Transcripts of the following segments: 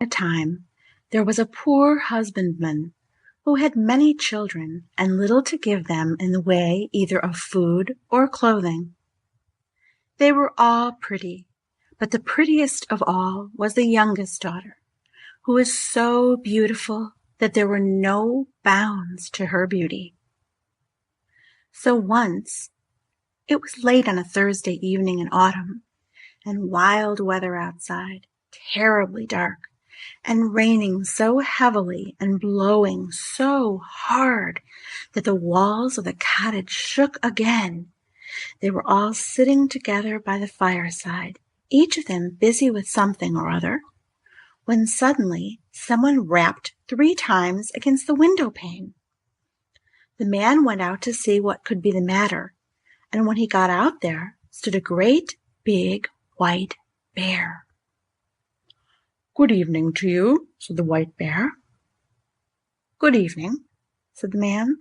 a time there was a poor husbandman who had many children and little to give them in the way either of food or clothing. They were all pretty, but the prettiest of all was the youngest daughter, who was so beautiful that there were no bounds to her beauty. So once, it was late on a Thursday evening in autumn, and wild weather outside, terribly dark, and raining so heavily and blowing so hard that the walls of the cottage shook again. They were all sitting together by the fireside, each of them busy with something or other, when suddenly someone rapped 3 times against the window pane. The man went out to see what could be the matter, and when he got out there stood a great big white bear. "Good evening to you," said the white bear. "Good evening," said the man.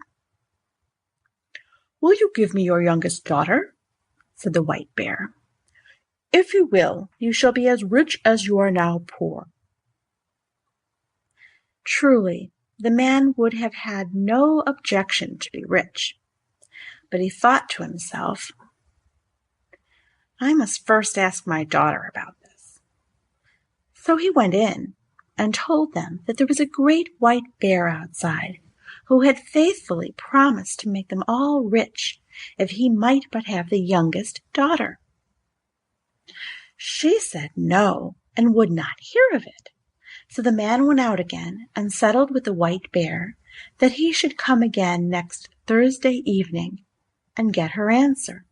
"Will you give me your youngest daughter?" said the white bear. "If you will, you shall be as rich as you are now poor." Truly, the man would have had no objection to be rich, but he thought to himself, "I must first ask my daughter about this." So he went in and told them that there was a great white bear outside, who had faithfully promised to make them all rich if he might but have the youngest daughter. She said no, and would not hear of it. So the man went out again and settled with the white bear that he should come again next Thursday evening and get her answer.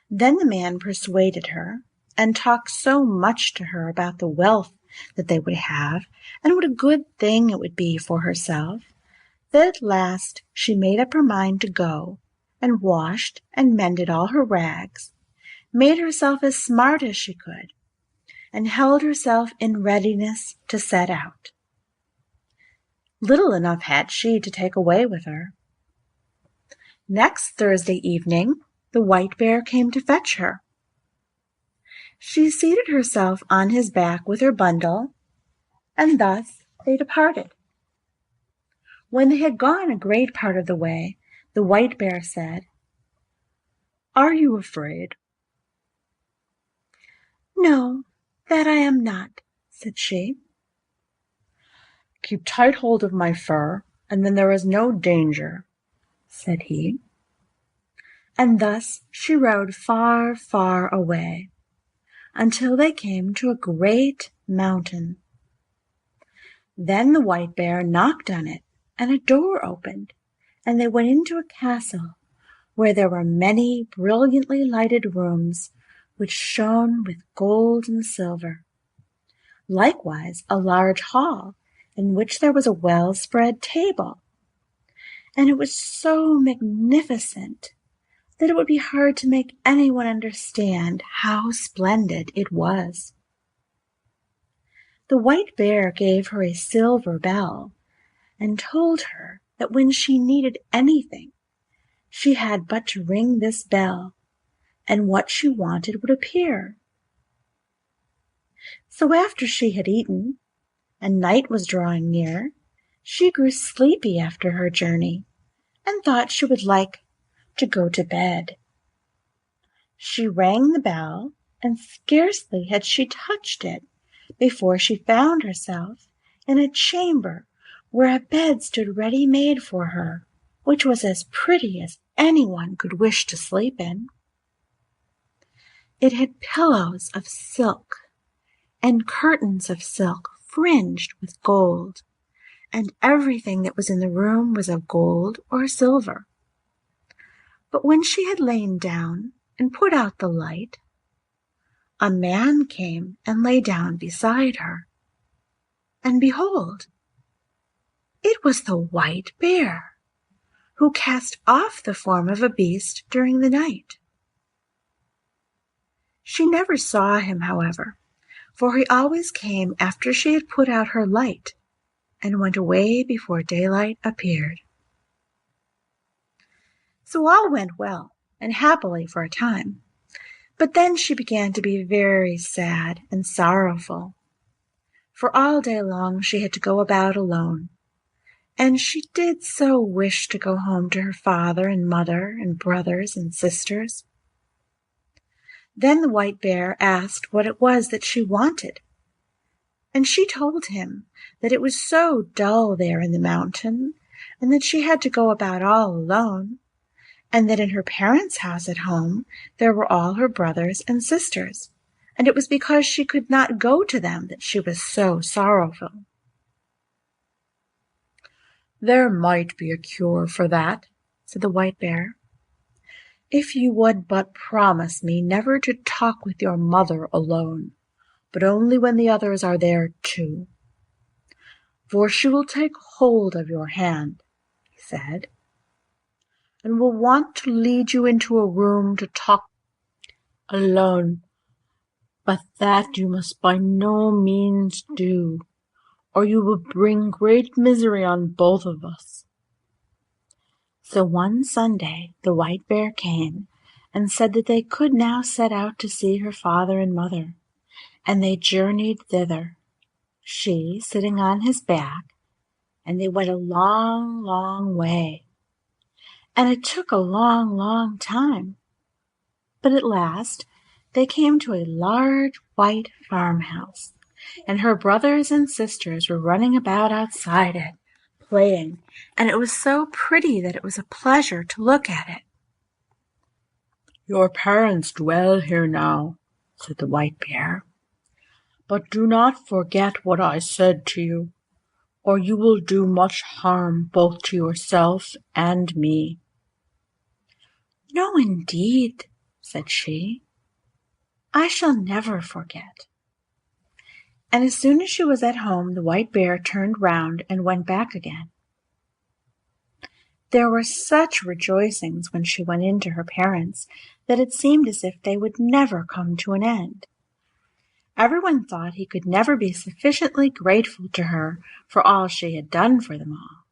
Then the man persuaded her and talked so much to her about the wealth that they would have and what a good thing it would be for herself, that at last she made up her mind to go, and washed and mended all her rags, made herself as smart as she could, and held herself in readiness to set out. Little enough had she to take away with her. Next Thursday evening, the white bear came to fetch her. She seated herself on his back with her bundle, and thus they departed. When they had gone a great part of the way, the white bear said, "Are you afraid?" "No, that I am not," said she. "Keep tight hold of my fur, and then there is no danger," said he. And thus she rode far, far away, until they came to a great mountain. Then the white bear knocked on it, and a door opened, and they went into a castle where there were many brilliantly lighted rooms which shone with gold and silver. Likewise a large hall in which there was a well-spread table, and it was so magnificent that it would be hard to make anyone understand how splendid it was. The white bear gave her a silver bell and told her that when she needed anything, she had but to ring this bell, and what she wanted would appear. So after she had eaten, and night was drawing near, she grew sleepy after her journey, and thought she would like to go to bed. She rang the bell, and scarcely had she touched it before she found herself in a chamber where a bed stood ready made for her, which was as pretty as anyone could wish to sleep in. It had pillows of silk and curtains of silk fringed with gold, and everything that was in the room was of gold or silver. But when she had lain down and put out the light, a man came and lay down beside her, and behold, it was the white bear, who cast off the form of a beast during the night. She never saw him, however, for he always came after she had put out her light, and went away before daylight appeared. So all went well and happily for a time, but then she began to be very sad and sorrowful, for all day long she had to go about alone, and she did so wish to go home to her father and mother and brothers and sisters. Then the white bear asked what it was that she wanted, and she told him that it was so dull there in the mountain, and that she had to go about all alone, and that in her parents' house at home there were all her brothers and sisters, and it was because she could not go to them that she was so sorrowful. "There might be a cure for that," said the white bear, "if you would but promise me never to talk with your mother alone, but only when the others are there too. For she will take hold of your hand," he said, "and will want to lead you into a room to talk alone. But that you must by no means do, or you will bring great misery on both of us." So one Sunday the white bear came and said that they could now set out to see her father and mother, and they journeyed thither, she sitting on his back, and they went a long, long way. And it took a long, long time, but at last they came to a large white farmhouse, and her brothers and sisters were running about outside it, playing, and it was so pretty that it was a pleasure to look at it. "Your parents dwell here now," said the white bear, "but do not forget what I said to you, or you will do much harm both to yourself and me." "No, indeed," said she, "I shall never forget." And as soon as she was at home, the white bear turned round and went back again. There were such rejoicings when she went in to her parents that it seemed as if they would never come to an end. Everyone thought he could never be sufficiently grateful to her for all she had done for them all.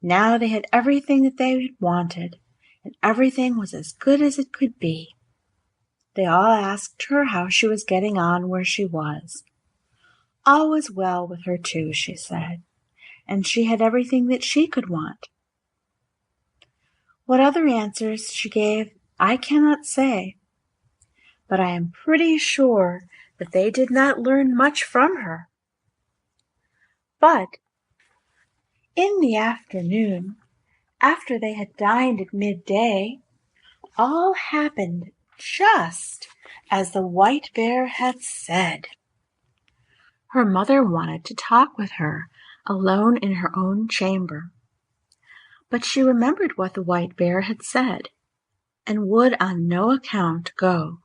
Now they had everything that they had wanted, and everything was as good as it could be. They all asked her how she was getting on where she was. All was well with her too, she said, and she had everything that she could want. What other answers she gave, I cannot say, but I am pretty sure that they did not learn much from her. But in the afternoon, after they had dined at midday, all happened just as the white bear had said. Her mother wanted to talk with her alone in her own chamber, but she remembered what the white bear had said, and would on no account go.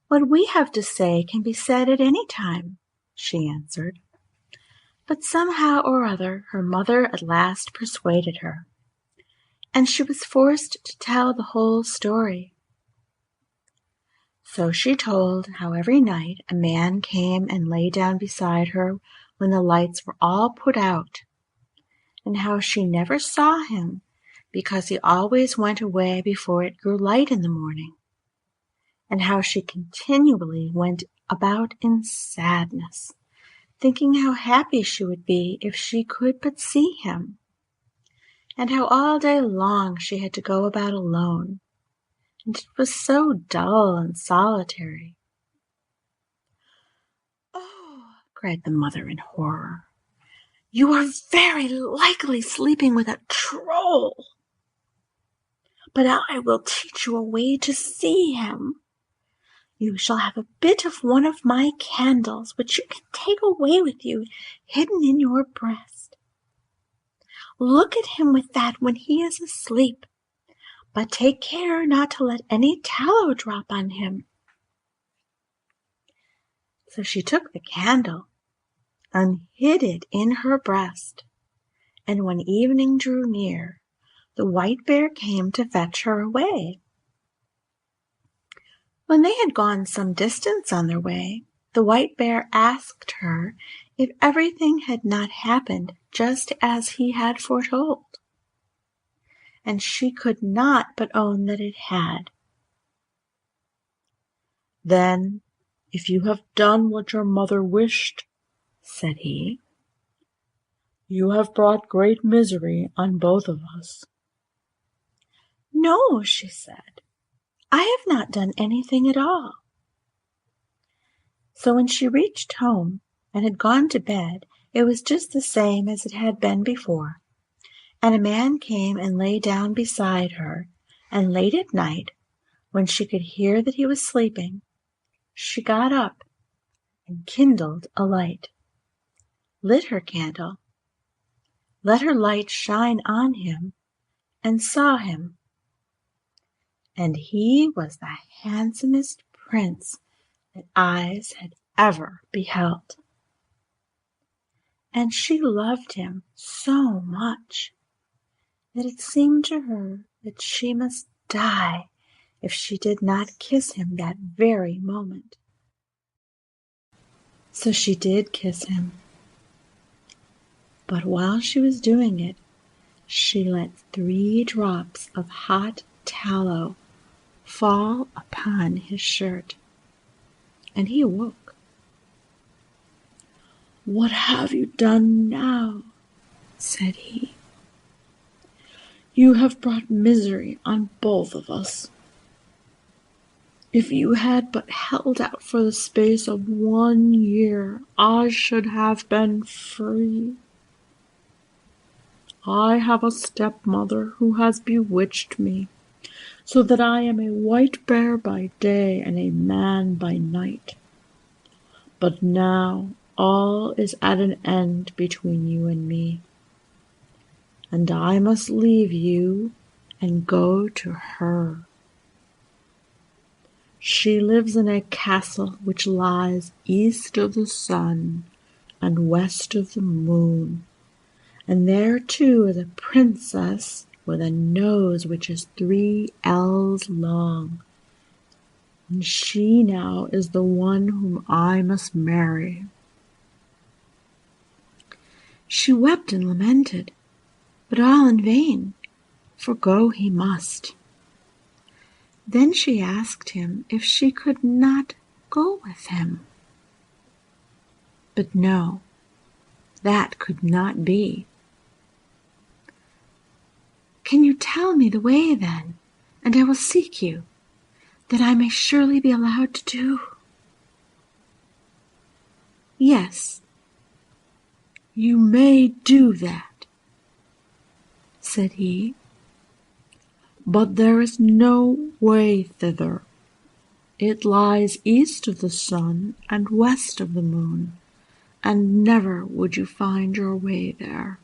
"What we have to say can be said at any time," she answered. But somehow or other her mother at last persuaded her, and she was forced to tell the whole story. So she told how every night a man came and lay down beside her when the lights were all put out, and how she never saw him because he always went away before it grew light in the morning, and how she continually went about in sadness, thinking how happy she would be if she could but see him, and how all day long she had to go about alone, and it was so dull and solitary. "Oh," cried the mother in horror, "you are very likely sleeping with a troll. But I will teach you a way to see him. You shall have a bit of one of my candles, which you can take away with you, hidden in your breast. Look at him with that when he is asleep, but take care not to let any tallow drop on him." So she took the candle and hid it in her breast, and when evening drew near, the white bear came to fetch her away. When they had gone some distance on their way, the white bear asked her if everything had not happened just as he had foretold, and she could not but own that it had. Then "If you have done what your mother wished," said he, "you have brought great misery on both of us." "No," she said, "I have not done anything at all." So when she reached home and had gone to bed, it was just the same as it had been before. And a man came and lay down beside her, and late at night, when she could hear that he was sleeping, she got up and kindled a light, lit her candle, let her light shine on him, and saw him. And he was the handsomest prince that eyes had ever beheld. And she loved him so much that it seemed to her that she must die if she did not kiss him that very moment. So she did kiss him. But while she was doing it, she let 3 drops of hot tallow fall upon his shirt, and he awoke. "What have you done now?" said he. "You have brought misery on both of us. If you had but held out for the space of 1 year, I should have been free. I have a stepmother who has bewitched me, so that I am a white bear by day and a man by night. But now all is at an end between you and me, and I must leave you and go to her. She lives in a castle which lies east of the sun and west of the moon, and there too is a princess with a nose which is 3 ells long, and she now is the one whom I must marry." She wept and lamented, but all in vain, for go he must. Then she asked him if she could not go with him. But no, that could not be. "Can you tell me the way then, and I will seek you, that I may surely be allowed to do?" "Yes, "You may do that," said he, "but there is no way thither. It lies east of the sun and west of the moon, and never would you find your way there."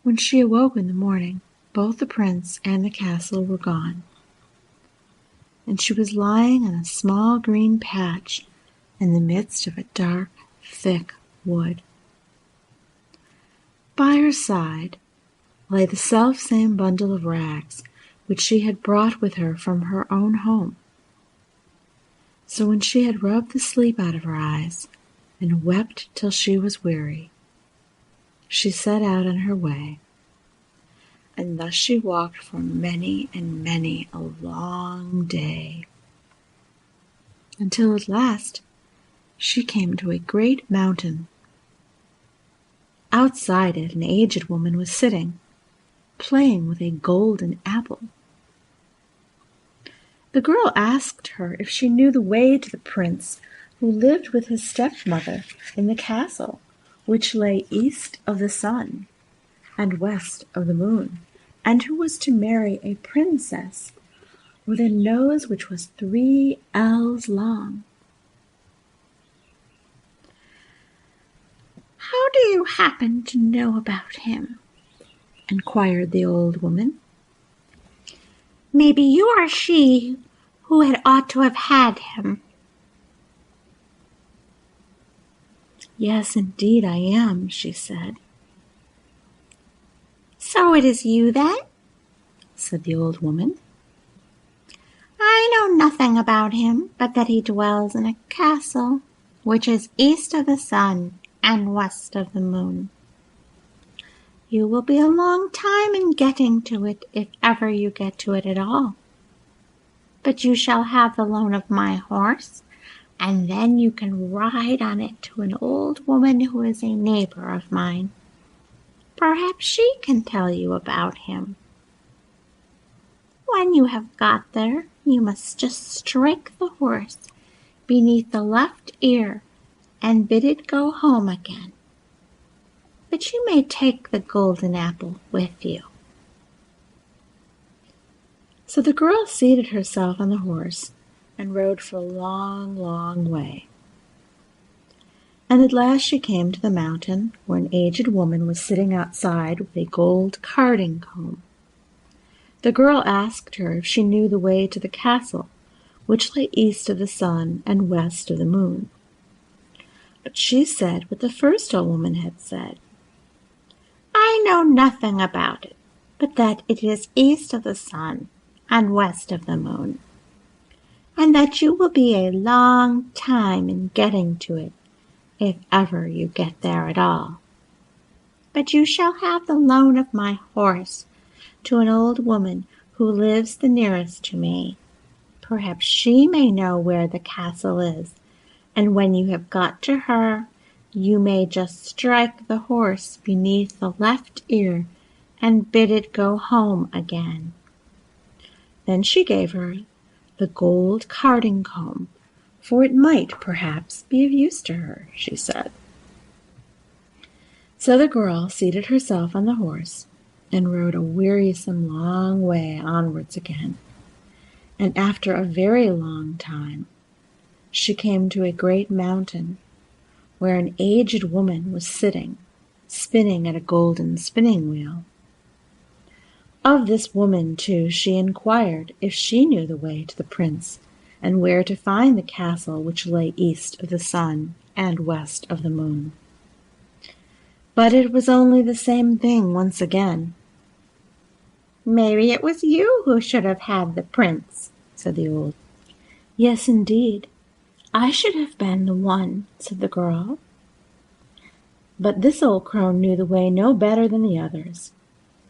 When she awoke in the morning, both the prince and the castle were gone, and she was lying on a small green patch in the midst of a dark, thick wood. By her side lay the self-same bundle of rags which she had brought with her from her own home. So when she had rubbed the sleep out of her eyes and wept till she was weary, she set out on her way, and thus she walked for many and many a long day, until at last she came to a great mountain. Outside it an aged woman was sitting, playing with a golden apple. The girl asked her if she knew the way to the prince who lived with his stepmother in the castle, which lay east of the sun and west of the moon, and who was to marry a princess with a nose which was 3 ells long. "How do you happen to know about him?" inquired the old woman. "Maybe you are she who had ought to have had him." "Yes, indeed I am," she said. "So it is you then?" said the old woman. "I know nothing about him but that he dwells in a castle which is east of the sun and west of the moon. You will be a long time in getting to it, if ever you get to it at all." but you shall have the loan of my horse, and then you can ride on it to an old woman who is a neighbor of mine. Perhaps she can tell you about him. When you have got there, you must just strike the horse beneath the left ear and bid it go home again. But you may take the golden apple with you." So the girl seated herself on the horse and rode for a long, long way. And at last she came to the mountain where an aged woman was sitting outside with a gold carding comb. The girl asked her if she knew the way to the castle, which lay east of the sun and west of the moon. But she said what the first old woman had said. "I know nothing about it, but that it is east of the sun and west of the moon, and that you will be a long time in getting to it, if ever you get there at all. But you shall have the loan of my horse to an old woman who lives the nearest to me. Perhaps she may know where the castle is, and when you have got to her, you may just strike the horse beneath the left ear and bid it go home again." Then she gave her the gold carding comb, for it might, perhaps, be of use to her, she said. So the girl seated herself on the horse and rode a wearisome long way onwards again. And after a very long time, she came to a great mountain where an aged woman was sitting, spinning at a golden spinning wheel. Of this woman, too, she inquired if she knew the way to the prince and where to find the castle which lay east of the sun and west of the moon. But it was only the same thing once again. "Maybe it was you who should have had the prince," said the old. "Yes, indeed, I should have been the one," said the girl. But this old crone knew the way no better than the others.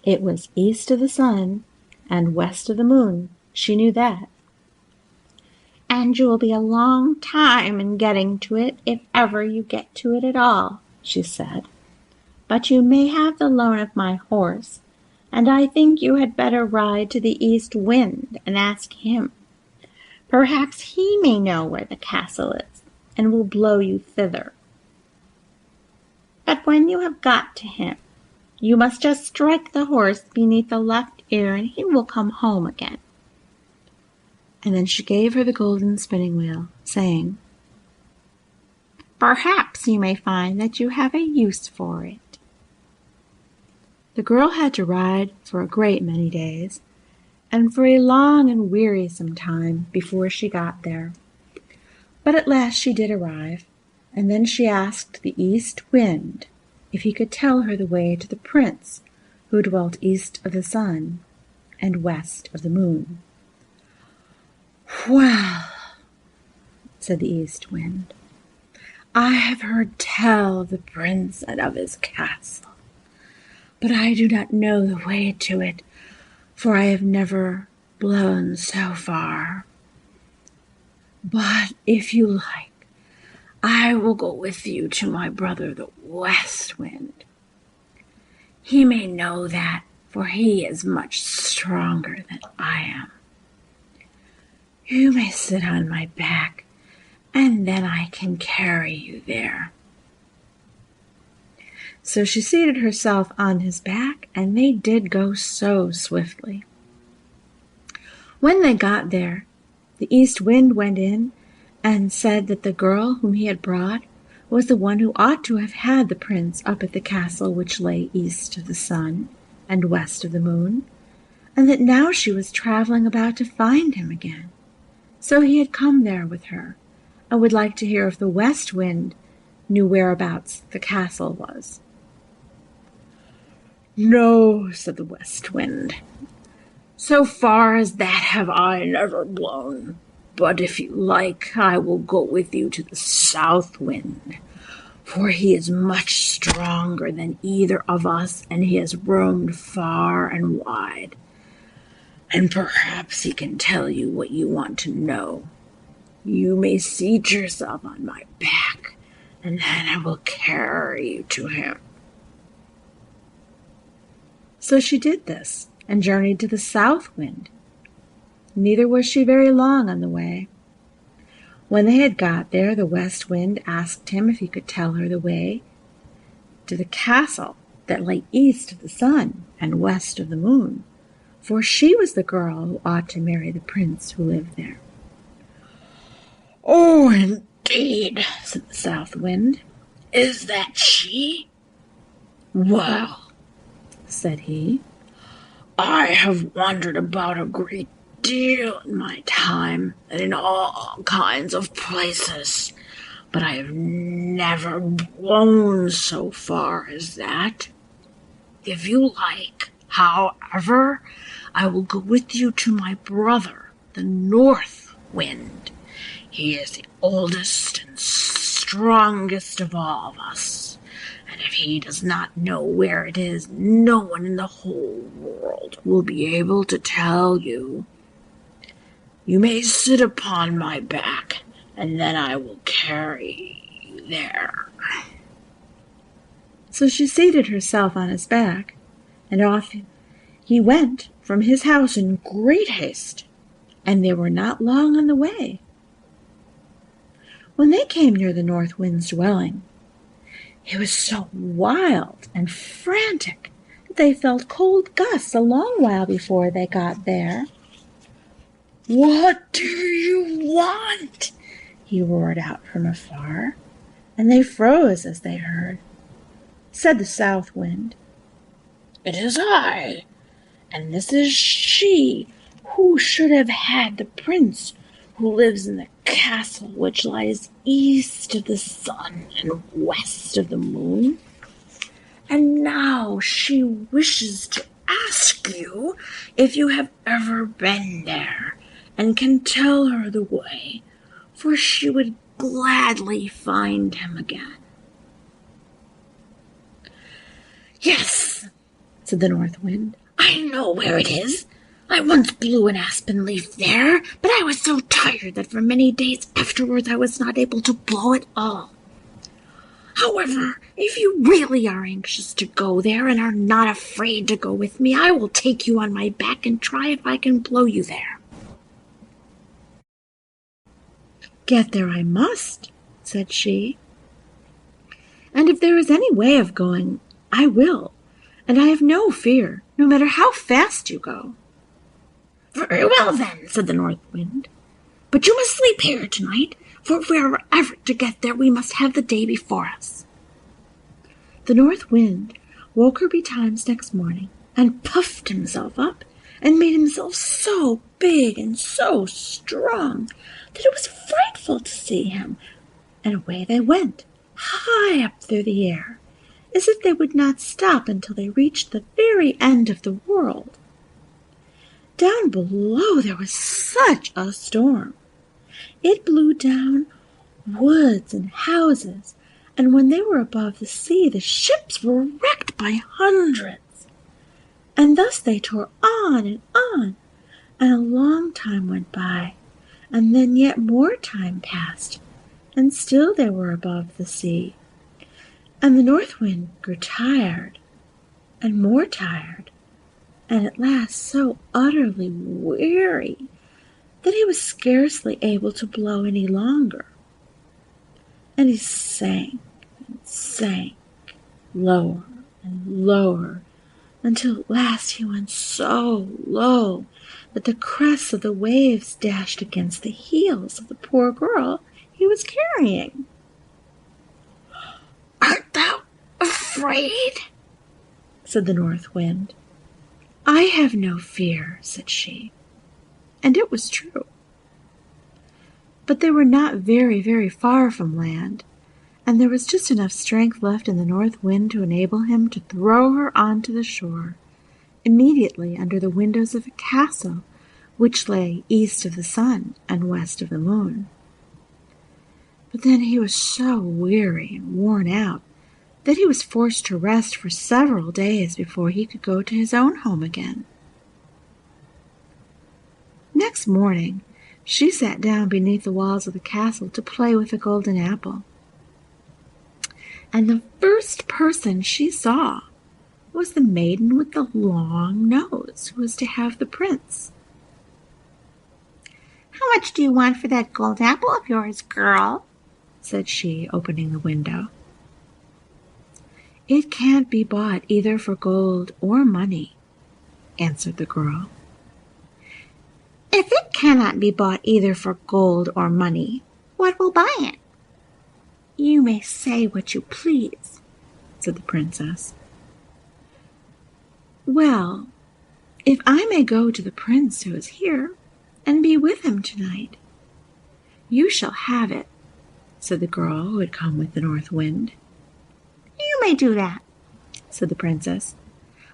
It was east of the sun and west of the moon. She knew that. "And you will be a long time in getting to it, if ever you get to it at all," she said. "But you may have the loan of my horse, and I think you had better ride to the east wind and ask him. Perhaps he may know where the castle is, and will blow you thither. But when you have got to him, you must just strike the horse beneath the left ear, and he will come home again." And then she gave her the golden spinning wheel, saying, "Perhaps you may find that you have a use for it." The girl had to ride for a great many days, and for a long and wearisome time before she got there. But at last she did arrive, and then she asked the east wind if he could tell her the way to the prince who dwelt east of the sun and west of the moon. "Well," said the east wind, "I have heard tell of the prince and of his castle, but I do not know the way to it, for I have never blown so far. But if you like, I will go with you to my brother the west wind. He may know that, for he is much stronger than I am. You may sit on my back, and then I can carry you there." So she seated herself on his back, and they did go so swiftly. When they got there, the east wind went in and said that the girl whom he had brought was the one who ought to have had the prince up at the castle which lay east of the sun and west of the moon, and that now she was traveling about to find him again. So he had come there with her, and would like to hear if the west wind knew whereabouts the castle was. "No," said the west wind, "so far as that have I never blown. But if you like, I will go with you to the south wind, for he is much stronger than either of us, and he has roamed far and wide. and perhaps he can tell you what you want to know. You may seat yourself on my back, and then I will carry you to him." So she did this, and journeyed to the south wind. Neither was she very long on the way. When they had got there, the west wind asked him if he could tell her the way to the castle that lay east of the sun and west of the moon, for she was the girl who ought to marry the prince who lived there. "Oh, indeed," said the south wind. "Is that she? Well," said he, "I have wandered about a great deal in my time, and in all kinds of places, but I have never blown so far as that. If you like, however, I will go with you to my brother, the north wind. He is the oldest and strongest of all of us, and if he does not know where it is, no one in the whole world will be able to tell you. You may sit upon my back, and then I will carry you there." So she seated herself on his back, and off he went from his house in great haste, and they were not long on the way. When they came near the north wind's dwelling, it was so wild and frantic that they felt cold gusts a long while before they got there. "What do you want?" he roared out from afar, and they froze as they heard. Said the south wind, "It is I, and this is she who should have had the prince who lives in the castle which lies east of the sun and west of the moon. And now she wishes to ask you if you have ever been there, and can tell her the way, for she would gladly find him again." "Yes," said the north wind, "I know where it is. I once blew an aspen leaf there, but I was so tired that for many days afterwards I was not able to blow at all. However, if you really are anxious to go there and are not afraid to go with me, I will take you on my back and try if I can blow you there." "Get there I must," said she, "and if there is any way of going, I will, and I have no fear, no matter how fast you go." "Very well, then," said the north wind, "but you must sleep here tonight, for if we are ever to get there, we must have the day before us." The north wind woke her betimes next morning, and puffed himself up, and made himself so big and so strong that it was frightful to see him, and away they went, high up through the air, as if they would not stop until they reached the very end of the world. Down below there was such a storm. It blew down woods and houses, and when they were above the sea, the ships were wrecked by hundreds. And thus they tore on, and a long time went by, and then yet more time passed, and still they were above the sea. And the north wind grew tired, and more tired, and at last so utterly weary that he was scarcely able to blow any longer. And he sank and sank, lower and lower, until at last he went so low that the crests of the waves dashed against the heels of the poor girl he was carrying. "Art thou afraid?" said the north wind. "I have no fear," said she, and it was true. But they were not very, very far from land, and there was just enough strength left in the north wind to enable him to throw her onto the shore, immediately under the windows of a castle which lay east of the sun and west of the moon. But then he was so weary and worn out that he was forced to rest for several days before he could go to his own home again. Next morning, she sat down beneath the walls of the castle to play with the golden apple. And the first person she saw was the maiden with the long nose who was to have the prince. "How much do you want for that gold apple of yours, girl?" said she, opening the window. "It can't be bought either for gold or money," answered the girl. "If it cannot be bought either for gold or money, what will buy it?" "You may say what you please," said the princess. "Well, if I may go to the prince who is here and be with him tonight, you shall have it," said the girl who had come with the north wind. "You may do that," said the princess,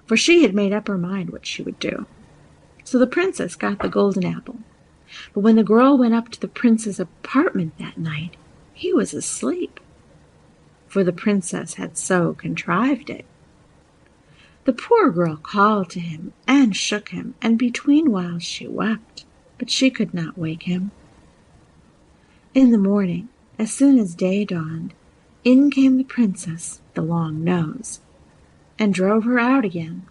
for she had made up her mind what she would do. So the princess got the golden apple. But when the girl went up to the prince's apartment that night, he was asleep, for the princess had so contrived it. The poor girl called to him and shook him, and between whiles she wept, but she could not wake him. In the morning, as soon as day dawned, in came the princess, the long nose, and drove her out again.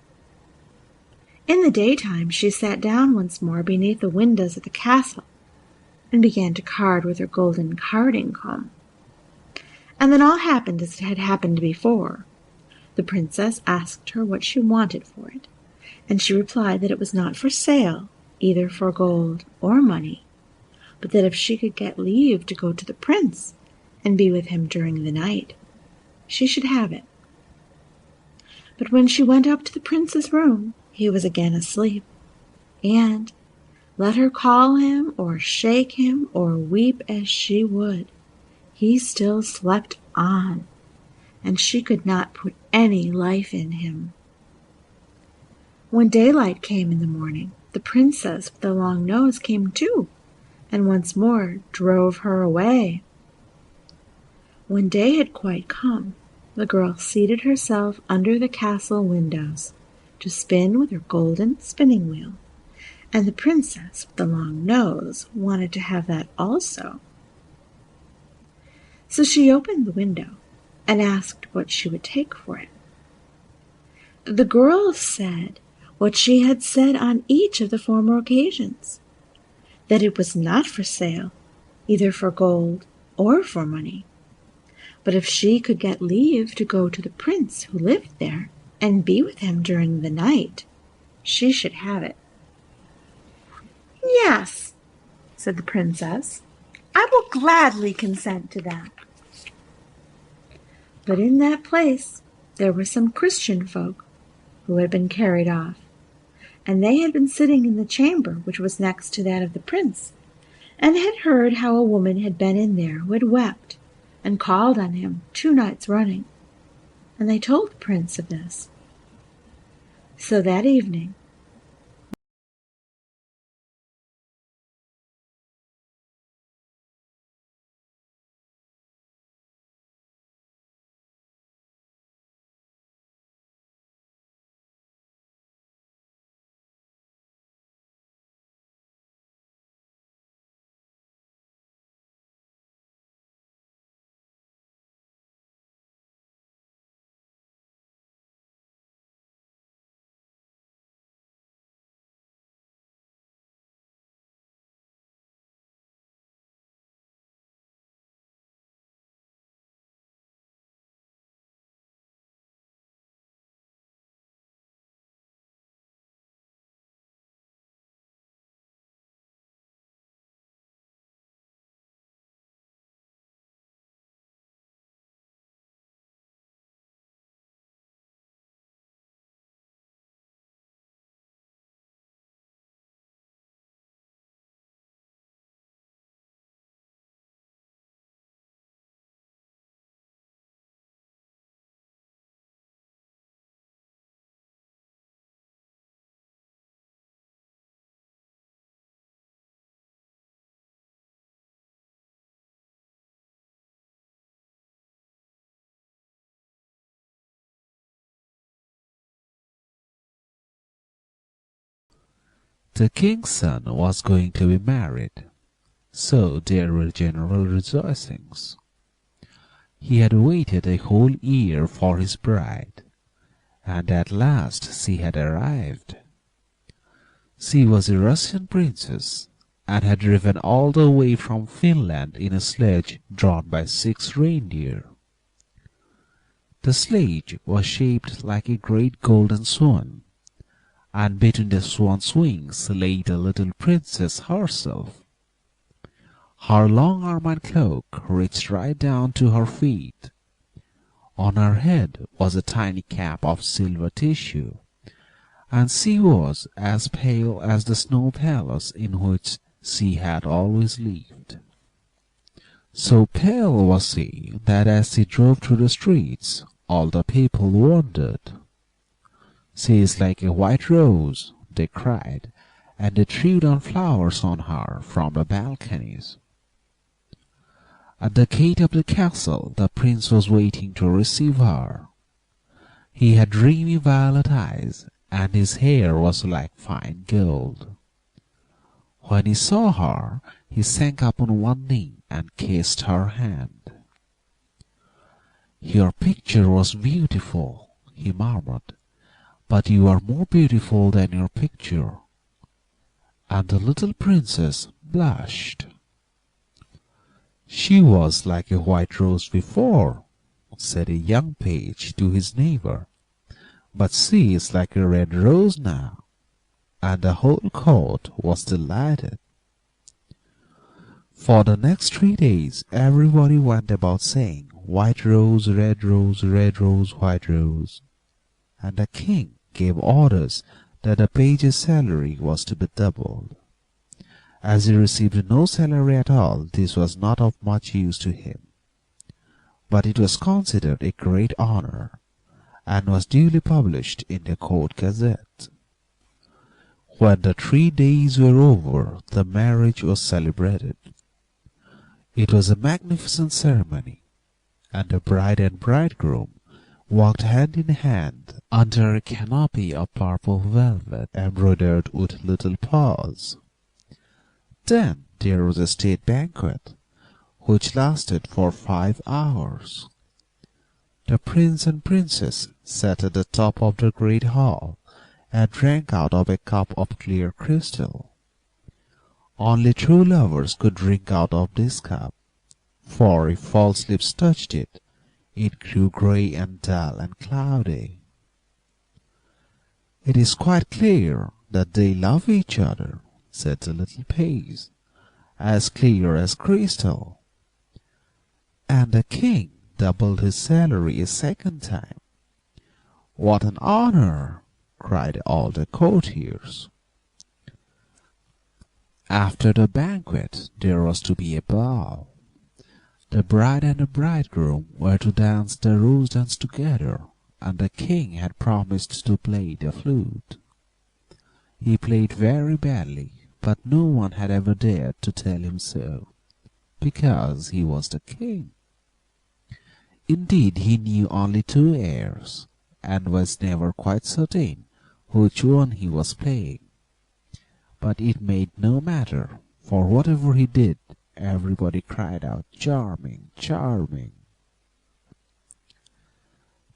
In the daytime she sat down once more beneath the windows of the castle, and began to card with her golden carding comb. And then all happened as it had happened before. The princess asked her what she wanted for it, and she replied that it was not for sale, either for gold or money, but that if she could get leave to go to the prince and be with him during the night, she should have it. But when she went up to the prince's room, he was again asleep, and let her call him or shake him or weep as she would, he still slept on, and she could not put any life in him. When daylight came in the morning, the princess with the long nose came too, and once more drove her away. When day had quite come, the girl seated herself under the castle windows to spin with her golden spinning wheel, and the princess with the long nose wanted to have that also. So she opened the window and asked what she would take for it. The girl said what she had said on each of the former occasions, that it was not for sale, either for gold or for money, but if she could get leave to go to the prince who lived there and be with him during the night, she should have it. "Yes," said the princess, "I will gladly consent to that." But in that place there were some Christian folk who had been carried off, and they had been sitting in the chamber which was next to that of the prince, and had heard how a woman had been in there who had wept and called on him 2 nights running, and they told the prince of this. So that evening The king's son was going to be married, so there were general rejoicings. He had waited a whole year for his bride, and at last she had arrived. She was a Russian princess, and had driven all the way from Finland in a sledge drawn by 6 reindeer. The sledge was shaped like a great golden swan, and between the swan's wings lay the little princess herself. Her long ermine cloak reached right down to her feet. On her head was a tiny cap of silver tissue, and she was as pale as the snow palace in which she had always lived. So pale was she that as she drove through the streets, all the people wondered. "She is like a white rose," they cried, and they threw down flowers on her from the balconies. At the gate of the castle the prince was waiting to receive her. He had dreamy violet eyes, and his hair was like fine gold. When he saw her, he sank upon one knee and kissed her hand. "Your picture was beautiful," he murmured, "but you are more beautiful than your picture." And the little princess blushed. "She was like a white rose before," said a young page to his neighbor, "but she is like a red rose now." And the whole court was delighted. For the next 3 days everybody went about saying, "White rose, red rose, red rose, white rose." And the king gave orders that the page's salary was to be doubled. As he received no salary at all, this was not of much use to him. But it was considered a great honor, and was duly published in the court gazette. When the 3 days were over, the marriage was celebrated. It was a magnificent ceremony, and the bride and bridegroom walked hand in hand under a canopy of purple velvet embroidered with little paws. Then there was a state banquet, which lasted for 5 hours. The prince and princess sat at the top of the great hall and drank out of a cup of clear crystal. Only true lovers could drink out of this cup, for if false lips touched it, it grew grey and dull and cloudy. "It is quite clear that they love each other," said the little page, "as clear as crystal." And the king doubled his salary a second time. "What an honor!" cried all the courtiers. After the banquet there was to be a ball. The bride and the bridegroom were to dance the rose dance together, and the king had promised to play the flute. He played very badly, but no one had ever dared to tell him so, because he was the king. Indeed, he knew only 2 airs, and was never quite certain which one he was playing. But it made no matter, for whatever he did, everybody cried out, "Charming, charming."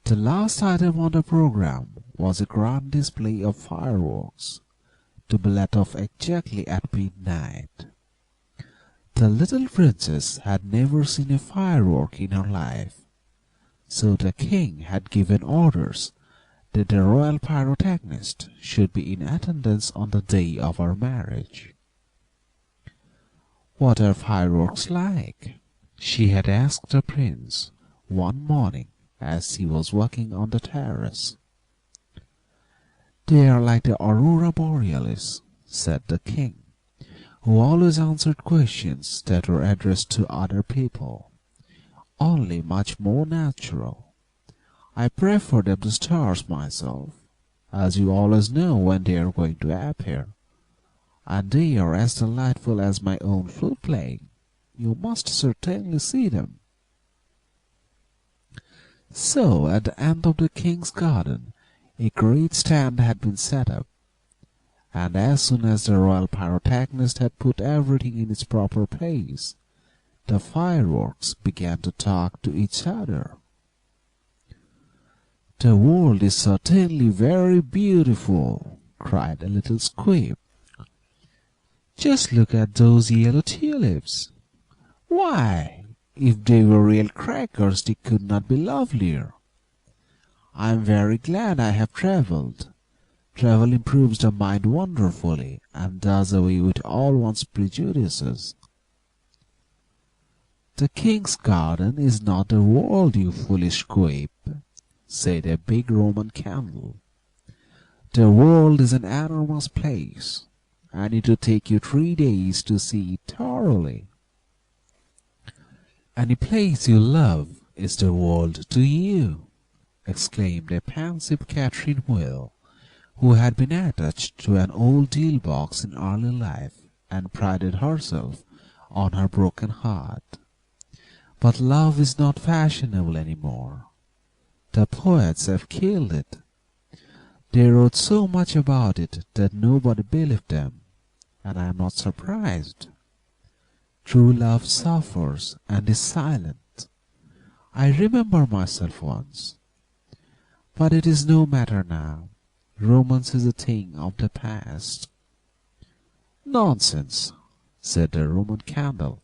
The last item on the program was a grand display of fireworks, to be let off exactly at midnight. The little princess had never seen a firework in her life, so the king had given orders that the royal pyrotechnist should be in attendance on the day of her marriage. "What are fireworks like?" she had asked the prince one morning as he was walking on the terrace. "They are like the aurora borealis," said the king, who always answered questions that were addressed to other people, "only much more natural. I prefer them to stars myself, as you always know when they are going to appear, and they are as delightful as my own flute playing. You must certainly see them." So at the end of the king's garden a great stand had been set up, and as soon as the royal pyrotechnist had put everything in its proper place, the fireworks began to talk to each other. "The world is certainly very beautiful," cried a little squib. "Just look at those yellow tulips. Why, if they were real crackers, they could not be lovelier. I am very glad I have travelled. Travel improves the mind wonderfully, and does away with all one's prejudices." "The king's garden is not the world, you foolish squib," said a big Roman candle. "The world is an enormous place, and it will take you 3 days to see it thoroughly. Any place you love is the world to you," exclaimed a pensive Catherine Wheel, who had been attached to an old deal box in early life, and prided herself on her broken heart. "But love is not fashionable any more. The poets have killed it. They wrote so much about it that nobody believed them, and I am not surprised. True love suffers and is silent. I remember myself once. But it is no matter now. Romance is a thing of the past." "Nonsense," said the Roman candle.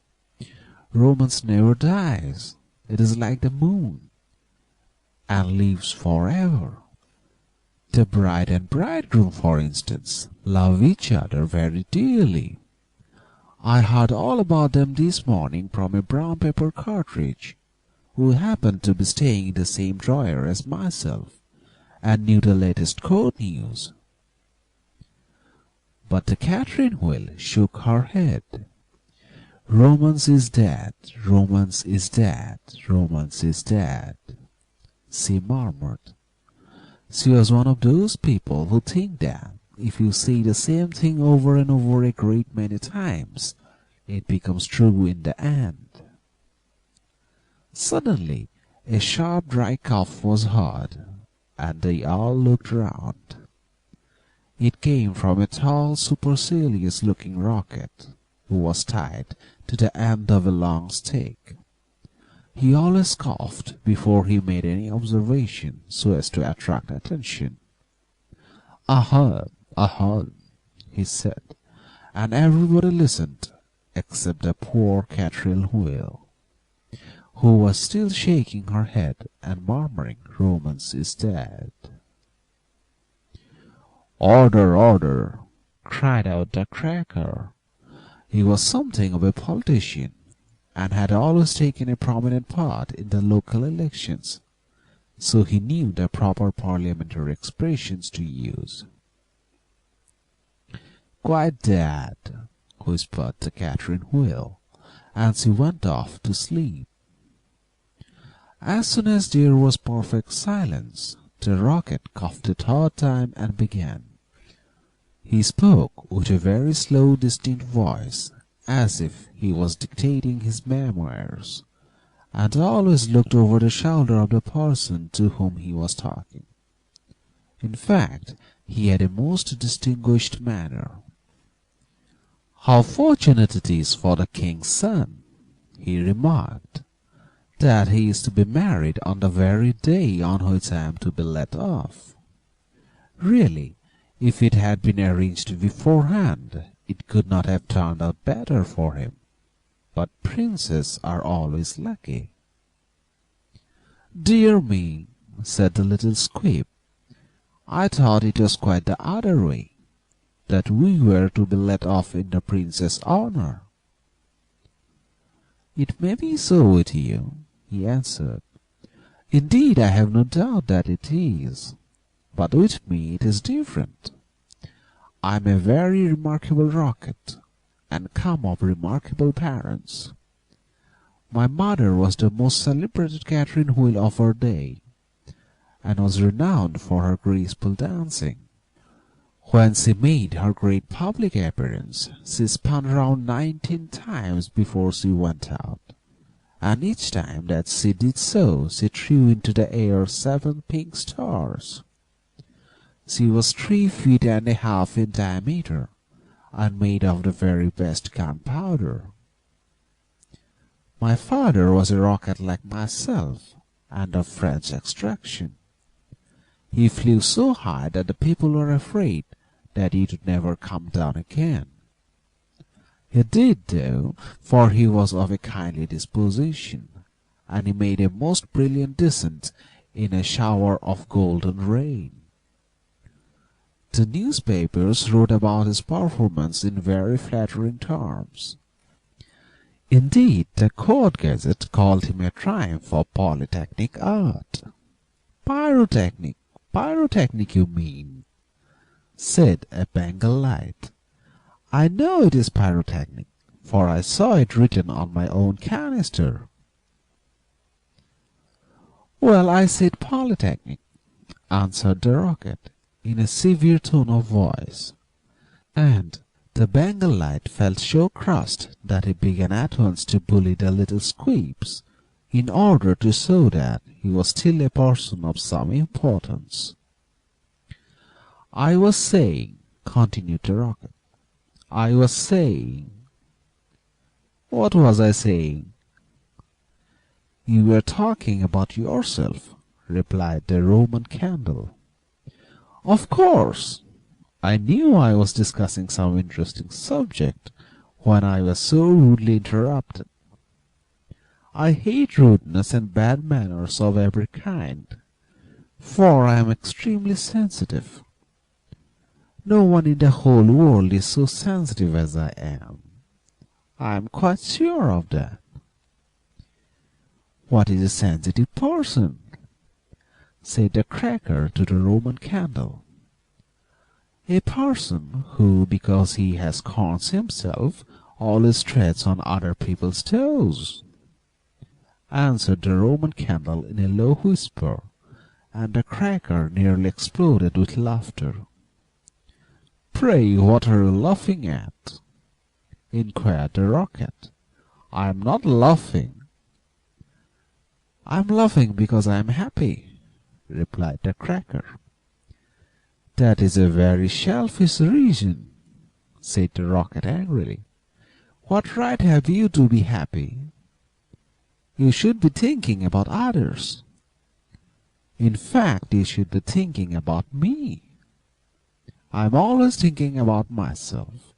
"Romance never dies. It is like the moon, and lives forever. The bride and bridegroom, for instance, love each other very dearly. I heard all about them this morning from a brown paper cartridge, who happened to be staying in the same drawer as myself, and knew the latest court news." But the Catherine Wheel shook her head. "Romance is dead, romance is dead, romance is dead," she murmured. She was one of those people who think that if you say the same thing over and over a great many times, it becomes true in the end. Suddenly a sharp dry cough was heard, and they all looked round. It came from a tall, supercilious-looking rocket, who was tied to the end of a long stick. He always coughed before he made any observation so as to attract attention. "Aha, aha," he said, and everybody listened except the poor Catherine Wheel, who was still shaking her head and murmuring, "Romance is dead." "Order, order!" cried out the cracker. He was something of a politician, and had always taken a prominent part in the local elections, so he knew the proper parliamentary expressions to use. "Quite dead," whispered the Catherine Wheel, and she went off to sleep. As soon as there was perfect silence, the rocket coughed a third time and began. He spoke with a very slow, distinct voice, as if he was dictating his memoirs, and always looked over the shoulder of the person to whom he was talking. In fact, he had a most distinguished manner. "How fortunate it is for the king's son," he remarked, "that he is to be married on the very day on which I am to be let off. Really, if it had been arranged beforehand, it could not have turned out better for him. But princes are always lucky." "Dear me," said the little squib, "I thought it was quite the other way, that we were to be let off in the prince's honor." "It may be so with you," he answered. "Indeed, I have no doubt that it is. But with me it is different. I am a very remarkable rocket, and come of remarkable parents. My mother was the most celebrated Catherine Wheel of her day, and was renowned for her graceful dancing. When she made her great public appearance, she spun round 19 times before she went out, and each time that she did so, she threw into the air 7 pink stars. She was 3 feet and a half in diameter, and made of the very best gunpowder. My father was a rocket like myself, and of French extraction. He flew so high that the people were afraid that he would never come down again. He did, though, for he was of a kindly disposition, and he made a most brilliant descent in a shower of golden rain. The newspapers wrote about his performance in very flattering terms. Indeed, the Court Gazette called him a triumph of polytechnic art. Pyrotechnic, pyrotechnic you mean, said a Bengal light. I know it is pyrotechnic, for I saw it written on my own canister. Well, I said polytechnic, answered the rocket, in a severe tone of voice, and the Bengal light felt so crossed that he began at once to bully the little squeaks, in order to show that he was still a person of some importance. I was saying, continued the rocket, I was saying. What was I saying? You were talking about yourself, replied the Roman candle. Of course. I knew I was discussing some interesting subject when I was so rudely interrupted. I hate rudeness and bad manners of every kind, for I am extremely sensitive. No one in the whole world is so sensitive as I am. I am quite sure of that. What is a sensitive person? Said the cracker to the Roman candle. A person who, because he has corns himself, always treads on other people's toes, answered the Roman candle in a low whisper, and the cracker nearly exploded with laughter. Pray, what are you laughing at? Inquired the rocket. I am not laughing. I am laughing because I am happy, replied the cracker. That is a very selfish reason, said the rocket angrily. What right have you to be happy? You should be thinking about others. In fact, you should be thinking about me. I am always thinking about myself,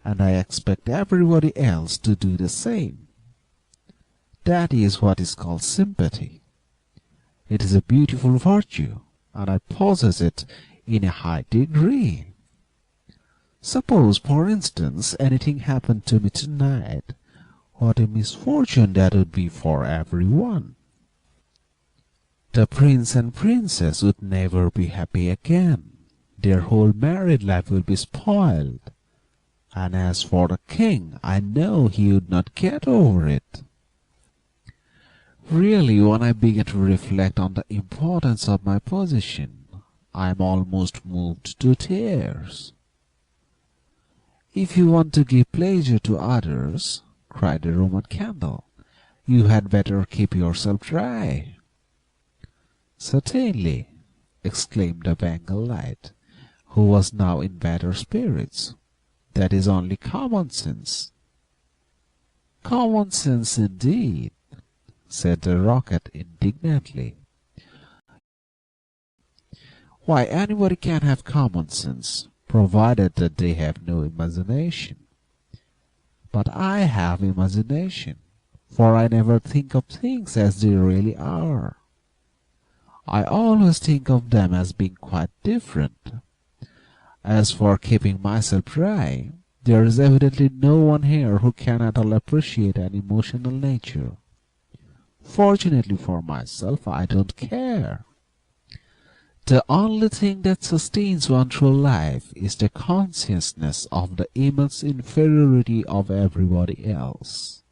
and I expect everybody else to do the same. That is what is called sympathy. It is a beautiful virtue, and I possess it in a high degree. Suppose, for instance, anything happened to me tonight, what a misfortune that would be for everyone. The prince and princess would never be happy again. Their whole married life will be spoiled. And as for the king, I know he would not get over it. Really, when I begin to reflect on the importance of my position, I am almost moved to tears. If you want to give pleasure to others, cried the Roman candle, you had better keep yourself dry. Certainly, exclaimed the Bengal light, who was now in better spirits. That is only common sense. Common sense indeed, said the rocket indignantly. Why, anybody can have common sense, provided that they have no imagination. But I have imagination, for I never think of things as they really are. I always think of them as being quite different. As for keeping myself dry, there is evidently no one here who can at all appreciate an emotional nature. Fortunately for myself, I don't care. The only thing that sustains one through life is the consciousness of the immense inferiority of everybody else.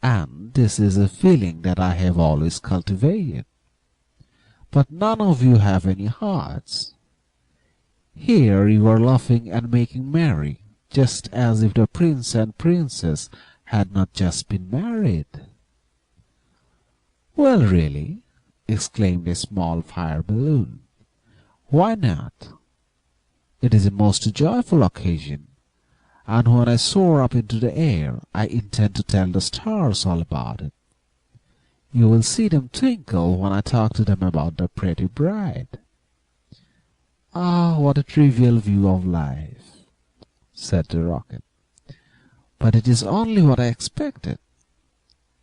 And this is a feeling that I have always cultivated. But none of you have any hearts. Here you are laughing and making merry, just as if the prince and princess had not just been married. Well, really, exclaimed a small fire balloon, Why not? It is a most joyful occasion, and when I soar up into the air, I intend to tell the stars all about it. You will see them twinkle when I talk to them about the pretty bride." "Ah, what a trivial view of life," said the Rocket. "But it is only what I expected.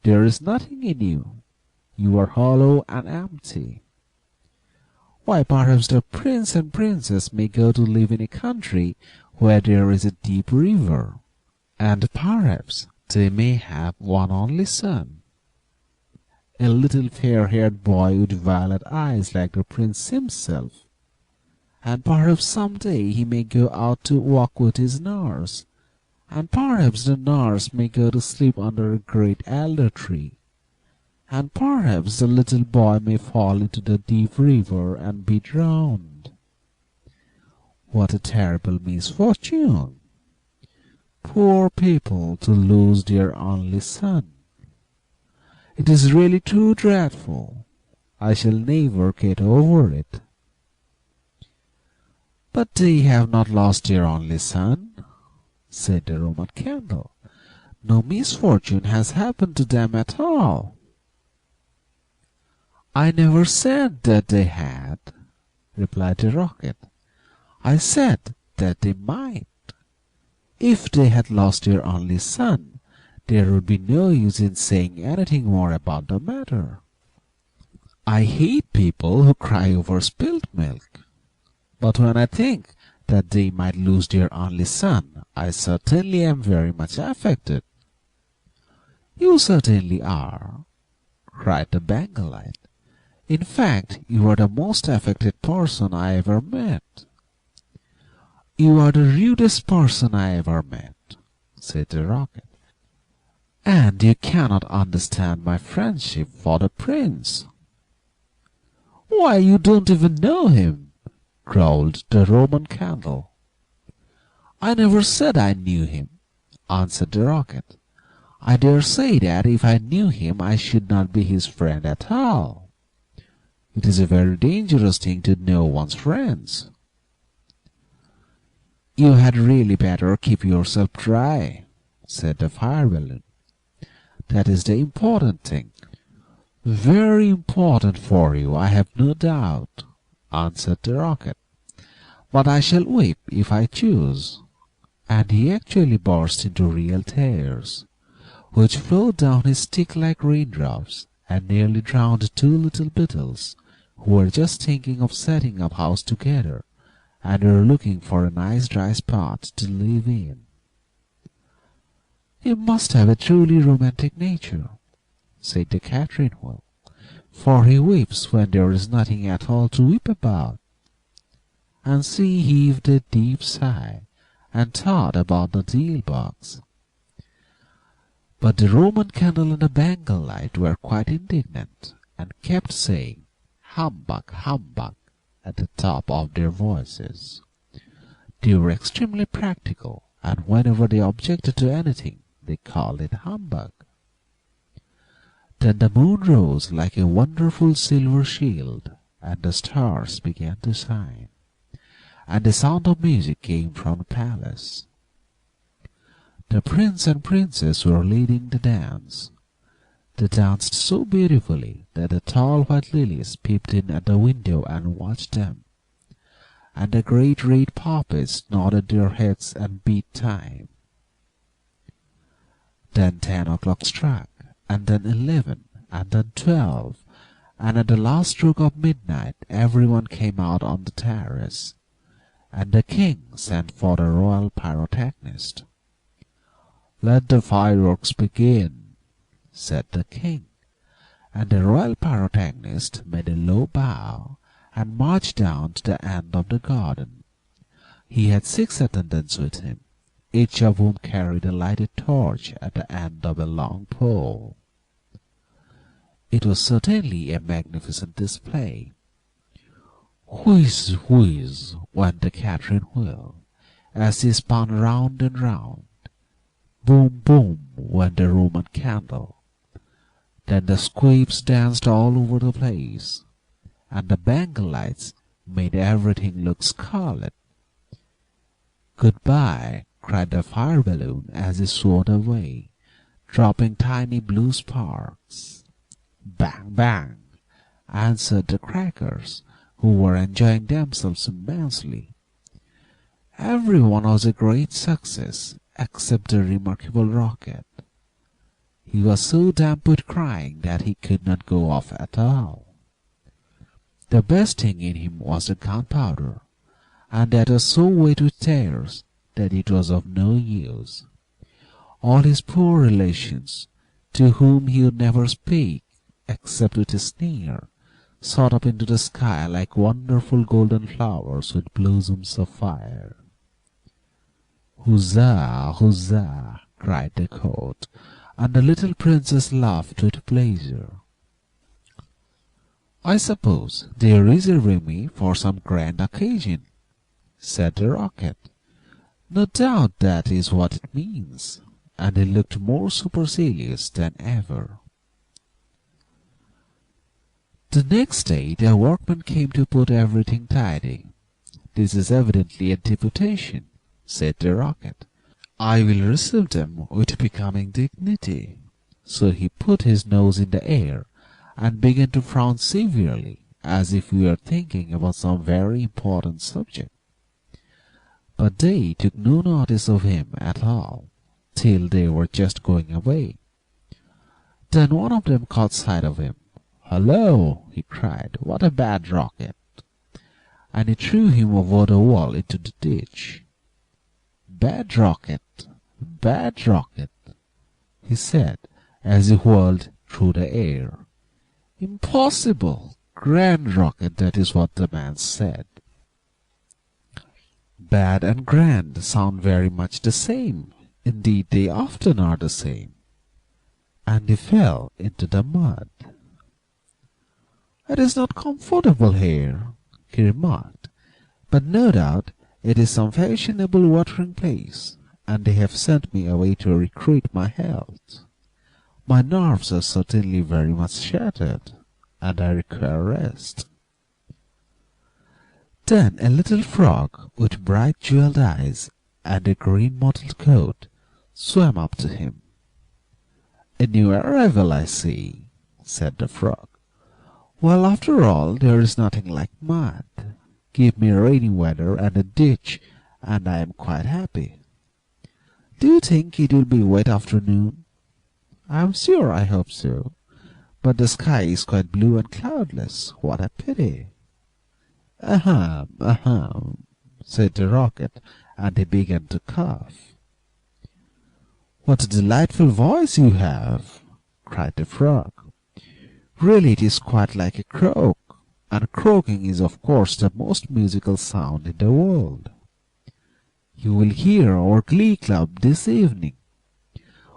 There is nothing in you. You are hollow and empty. Why, perhaps the prince and princess may go to live in a country where there is a deep river, and perhaps they may have one only son, a little fair-haired boy with violet eyes like the prince himself, and perhaps some day he may go out to walk with his nurse, and perhaps the nurse may go to sleep under a great elder tree, and perhaps the little boy may fall into the deep river and be drowned. What a terrible misfortune! Poor people, to lose their only son. It is really too dreadful. I shall never get over it." "But they have not lost their only son," said the Roman Candle. "No misfortune has happened to them at all." "I never said that they had," replied the Rocket. "I said that they might. If they had lost their only son, there would be no use in saying anything more about the matter. I hate people who cry over spilt milk. But when I think that they might lose their only son, I certainly am very much affected." "You certainly are," cried the Bengalite. "In fact, you are the most affected person I ever met." "You are the rudest person I ever met," said the Rocket. "And you cannot understand my friendship for the prince." "Why, you don't even know him," growled the Roman Candle. "I never said I knew him," answered the Rocket. "I dare say that if I knew him I should not be his friend at all. It is a very dangerous thing to know one's friends." "You had really better keep yourself dry," said the Fire Balloon. "That is the important thing." "Very important for you, I have no doubt," answered the Rocket. "But I shall weep if I choose." And he actually burst into real tears, which flowed down his stick like raindrops, and nearly drowned two little beetles, who were just thinking of setting up house together, and were looking for a nice dry spot to live in. "He must have a truly romantic nature," said the Catherine Wheel, "for he weeps when there is nothing at all to weep about." And she heaved a deep sigh, and thought about the deal box. But the Roman Candle and the Bengal Light were quite indignant, and kept saying, "Humbug, humbug," at the top of their voices. They were extremely practical, and whenever they objected to anything, they called it humbug. Then the moon rose like a wonderful silver shield, and the stars began to shine, and the sound of music came from the palace. The prince and princess were leading the dance. They danced so beautifully that the tall white lilies peeped in at the window and watched them, and the great red poppies nodded their heads and beat time. Then 10 o'clock struck, and then 11, and then 12, and at the last stroke of midnight everyone came out on the terrace, and the king sent for the royal pyrotechnist. "Let the fireworks begin," said the king, and the royal pyrotechnist made a low bow and marched down to the end of the garden. He had 6 attendants with him, each of whom carried a lighted torch at the end of a long pole. It was certainly a magnificent display. Whiz, whiz went the Catherine Wheel, as she spun round and round. Boom, boom went the Roman Candle. Then the squibs danced all over the place, and the Bengal Lights made everything look scarlet. "Goodbye," cried the fire balloon as it soared away, dropping tiny blue sparks. Bang, bang, answered the crackers, who were enjoying themselves immensely. Everyone was a great success except the remarkable rocket. He was so damp with crying that he could not go off at all. The best thing in him was the gunpowder, and that was so wet with tears that it was of no use. All his poor relations, to whom he would never speak except with a sneer, shot up into the sky like wonderful golden flowers with blossoms of fire. "Huzzah, huzzah!" cried the court, and the little princess laughed with pleasure. "I suppose they are reserving me for some grand occasion," said the rocket. "No doubt that is what it means," and he looked more supercilious than ever. The next day the workmen came to put everything tidy. "This is evidently a deputation," said the rocket. "I will receive them with becoming dignity." So he put his nose in the air and began to frown severely, as if he were thinking about some very important subject. But they took no notice of him at all, till they were just going away. Then one of them caught sight of him. "Hullo!" he cried, "what a bad rocket!" And he threw him over the wall into the ditch. "Bad rocket, bad rocket," he said, as he whirled through the air. "Impossible! Grand rocket, that is what the man said." Bad and grand sound very much the same. Indeed, they often are the same. And he fell into the mud. "It is not comfortable here," he remarked, "but no doubt it is some fashionable watering place, and they have sent me away to recruit my health. My nerves are certainly very much shattered, and I require rest." Then a little frog with bright jeweled eyes and a green mottled coat swam up to him. "A new arrival, I see," said the frog. "Well, after all, there is nothing like mud. Give me rainy weather and a ditch, and I am quite happy. Do you think it will be a wet afternoon?" "I am sure I hope so. But the sky is quite blue and cloudless. What a pity!" "Ahem, ahem," said the rocket, and he began to cough. "What a delightful voice you have!" cried the frog. "Really it is quite like a croak, and croaking is of course the most musical sound in the world. You will hear our glee club this evening.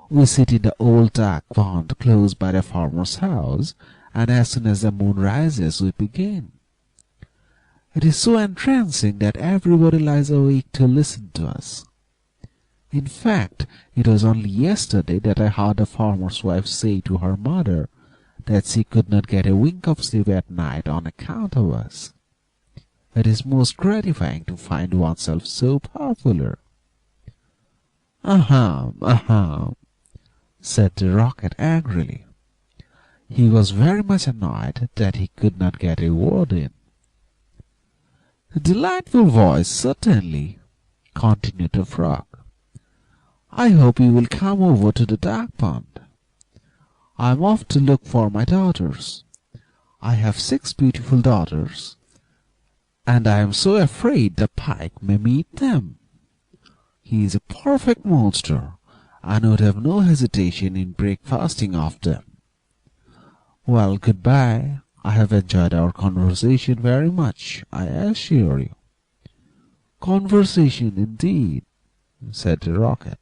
We sit in the old dark pond close by the farmer's house, and as soon as the moon rises we begin. It is so entrancing that everybody lies awake to listen to us. In fact, it was only yesterday that I heard the farmer's wife say to her mother that she could not get a wink of sleep at night on account of us. It is most gratifying to find oneself so popular." "Ahem, ahem," said the rocket angrily. He was very much annoyed that he could not get a word in. "A delightful voice, certainly," continued the frog. "I hope you will come over to the dark pond. I am off to look for my daughters. I have 6 beautiful daughters, and I am so afraid the pike may meet them. He is a perfect monster, and would have no hesitation in breakfasting off them. Well, good-bye. I have enjoyed our conversation very much, I assure you." "Conversation, indeed," said the rocket.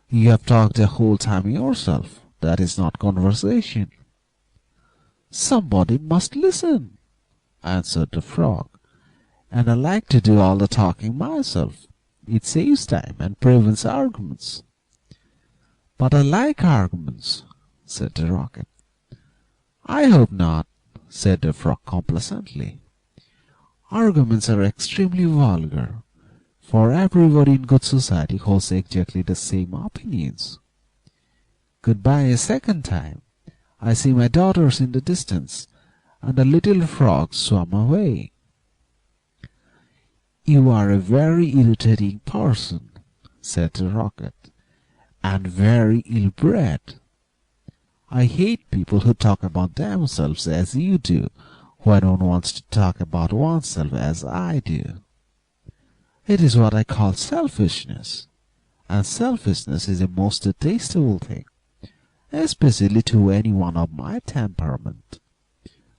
"You have talked the whole time yourself. That is not conversation." "Somebody must listen," answered the frog, "and I like to do all the talking myself. It saves time and prevents arguments." "But I like arguments," said the rocket. "I hope not," said the frog complacently. Arguments are extremely vulgar, for everybody in good society holds exactly the same opinions. Goodbye a second time. I see my daughters in the distance, and the little frogs swam away. You are a very irritating person, said the Rocket, and very ill-bred. I hate people who talk about themselves as you do, when one wants to talk about oneself as I do. It is what I call selfishness, and selfishness is a most detestable thing, especially to anyone of my temperament,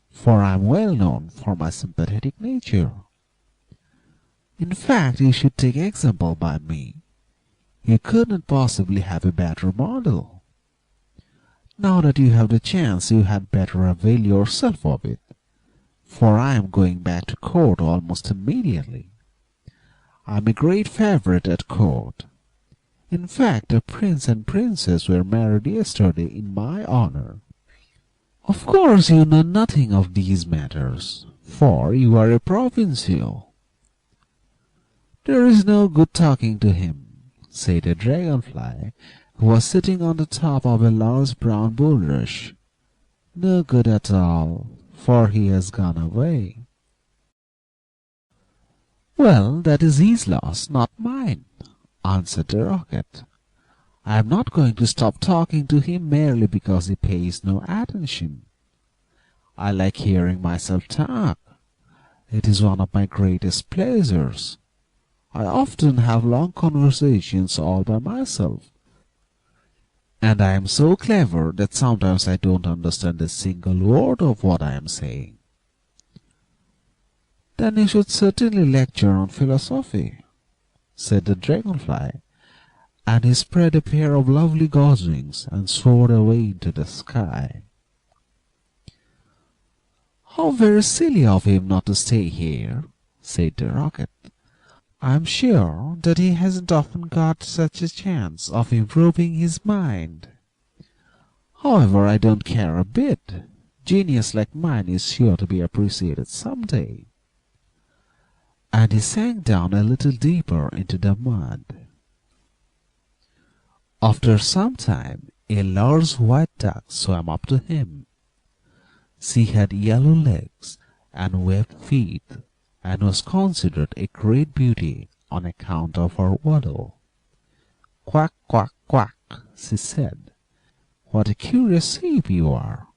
for I am well known for my sympathetic nature. In fact, you should take example by me. You couldn't possibly have a better model. Now that you have the chance, you had better avail yourself of it, for I am going back to court almost immediately. I am a great favorite at court. In fact, the prince and princess were married yesterday in my honor. Of course you know nothing of these matters, for you are a provincial. There is no good talking to him, said a dragonfly, who was sitting on the top of a large brown bulrush. No good at all, for he has gone away. Well, that is his loss, not mine, answered the Rocket. I am not going to stop talking to him merely because he pays no attention. I like hearing myself talk. It is one of my greatest pleasures. I often have long conversations all by myself, and I am so clever that sometimes I don't understand a single word of what I am saying. Then you should certainly lecture on philosophy, said the dragonfly, and he spread a pair of lovely gauze wings and soared away into the sky. How very silly of him not to stay here, said the Rocket. I am sure that he hasn't often got such a chance of improving his mind. However, I don't care a bit. Genius like mine is sure to be appreciated some day. And he sank down a little deeper into the mud. After some time, a large white duck swam up to him. She had yellow legs and webbed feet, and was considered a great beauty on account of her waddle. "Quack, quack, quack," she said. "What a curious shape you are!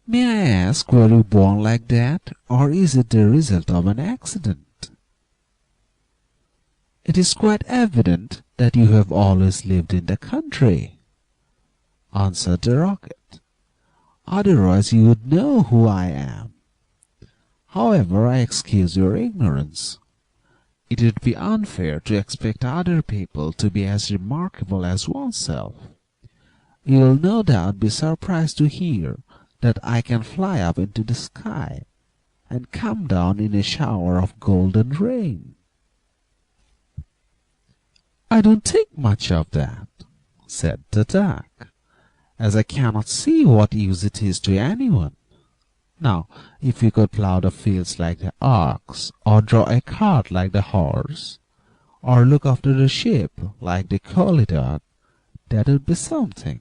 May I ask, were you born like that, or is it the result of an accident?" "It is quite evident that you have always lived in the country," answered the Rocket. "Otherwise you would know who I am. However, I excuse your ignorance. It would be unfair to expect other people to be as remarkable as oneself. You will no doubt be surprised to hear that I can fly up into the sky and come down in a shower of golden rain." "I don't think much of that," said the duck, "as I cannot see what use it is to anyone. Now, if you could plough the fields like the ox, or draw a cart like the horse, or look after the sheep like the collie dog, that would be something."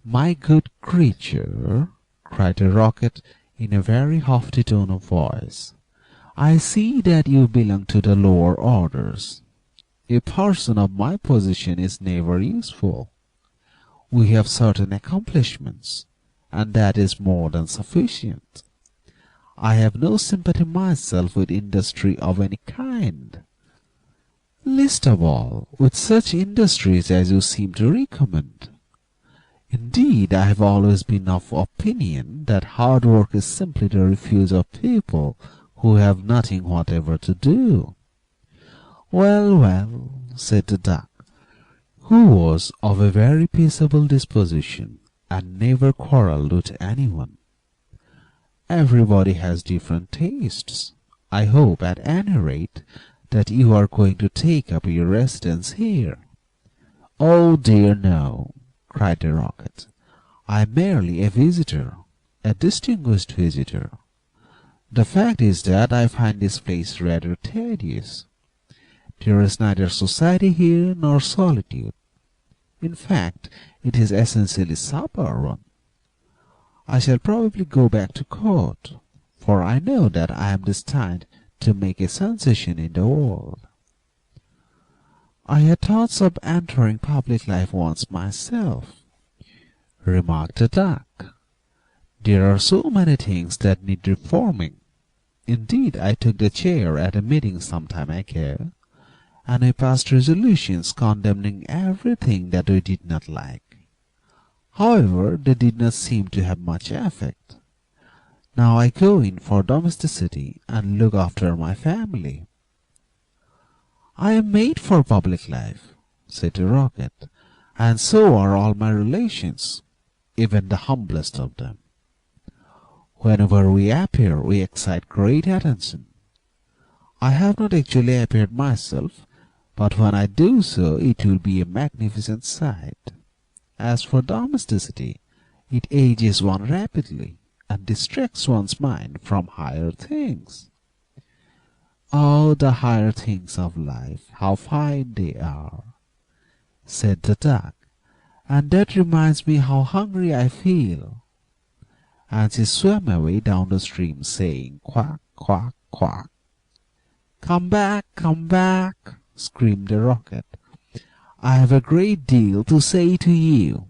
"My good creature," cried the Rocket in a very haughty tone of voice, "I see that you belong to the lower orders. A person of my position is never useful. We have certain accomplishments, and that is more than sufficient. I have no sympathy myself with industry of any kind, least of all with such industries as you seem to recommend. Indeed, I have always been of opinion that hard work is simply the refuge of people who have nothing whatever to do." "Well, well," said the duck, who was of a very peaceable disposition and never quarrelled with anyone. "Everybody has different tastes. I hope, at any rate, that you are going to take up your residence here." "Oh dear no," cried the Rocket. "I am merely a visitor, a distinguished visitor. The fact is that I find this place rather tedious. There is neither society here nor solitude. In fact, it is essentially suburban. I shall probably go back to court, for I know that I am destined to make a sensation in the world. I had thoughts of entering public life once myself, remarked the duck. There are so many things that need reforming. Indeed, I took the chair at a meeting some time ago, and we passed resolutions condemning everything that we did not like. However, they did not seem to have much effect. Now I go in for domesticity and look after my family. I am made for public life, said the rocket, and so are all my relations, even the humblest of them. Whenever we appear, we excite great attention. I have not actually appeared myself, but when I do so, it will be a magnificent sight. As for domesticity, it ages one rapidly and distracts one's mind from higher things. Oh, the higher things of life, how fine they are, said the duck, and that reminds me how hungry I feel. And she swam away down the stream, saying, "Quack, quack, quack." Come back, screamed the rocket. I have a great deal to say to you.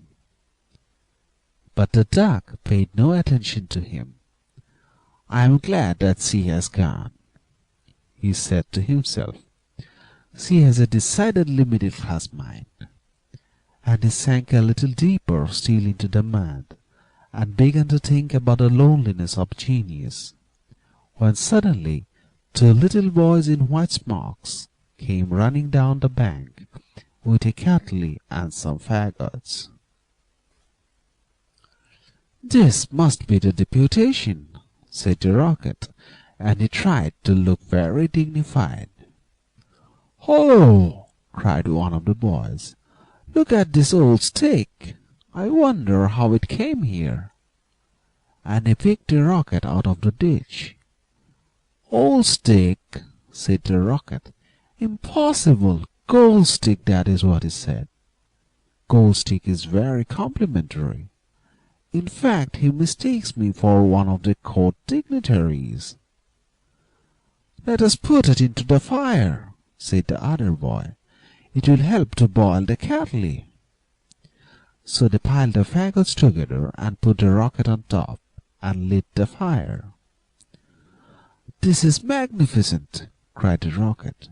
But the duck paid no attention to him. I am glad that she has gone, he said to himself. She has a decidedly middle-class mind. And he sank a little deeper still into the mud, and began to think about the loneliness of genius, when suddenly 2 little boys in white smocks came running down the bank with a kettle and some faggots. "This must be the deputation," said the rocket, and he tried to look very dignified. "Oh!" cried one of the boys, "look at this old stick. I wonder how it came here." And he picked the rocket out of the ditch. "Old stick," said the rocket. "Impossible! Gold stick, that is what he said. Gold stick is very complimentary. In fact, he mistakes me for one of the court dignitaries." "Let us put it into the fire," said the other boy. "It will help to boil the kettle." So they piled the faggots together and put the rocket on top and lit the fire. "This is magnificent," cried the rocket.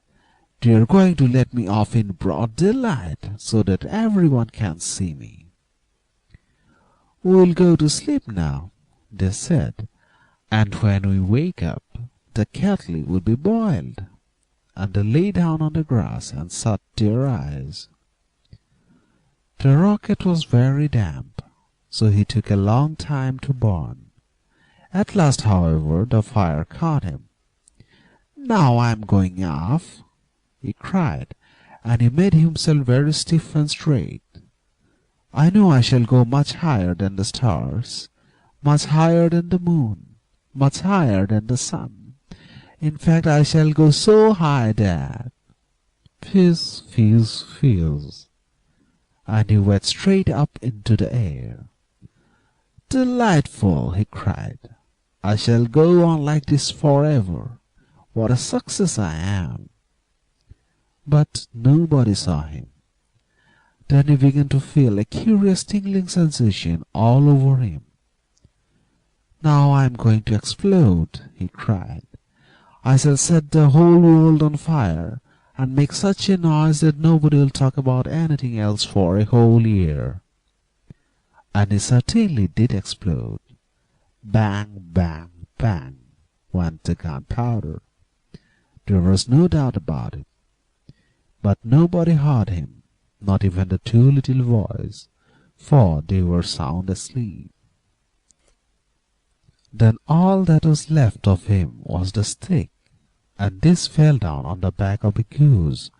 "They are going to let me off in broad daylight so that everyone can see me." "We'll go to sleep now," they said, "and when we wake up, the kettle will be boiled." And they lay down on the grass and shut their eyes. The rocket was very damp, so he took a long time to burn. At last, however, the fire caught him. "Now I am going off," he cried, and he made himself very stiff and straight. "I know I shall go much higher than the stars, much higher than the moon, much higher than the sun. In fact, I shall go so high that—" Fizz, fizz, fizz, and he went straight up into the air. "Delightful!" he cried. "I shall go on like this forever. What a success I am!" But nobody saw him. Then he began to feel a curious tingling sensation all over him. "Now I am going to explode," he cried. "I shall set the whole world on fire, and make such a noise that nobody will talk about anything else for a whole year." And he certainly did explode. Bang, bang, bang went the gunpowder. There was no doubt about it. But nobody heard him, not even the 2 little boys, for they were sound asleep. Then all that was left of him was the stick, and this fell down on the back of a goose,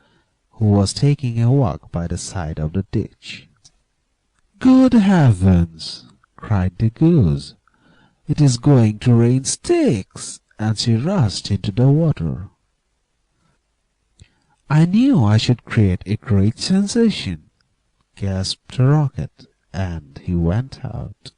who was taking a walk by the side of the ditch. "Good heavens!" cried the goose. "It is going to rain sticks, and she rushed into the water. "I knew I should create a great sensation," gasped the Rocket, and he went out.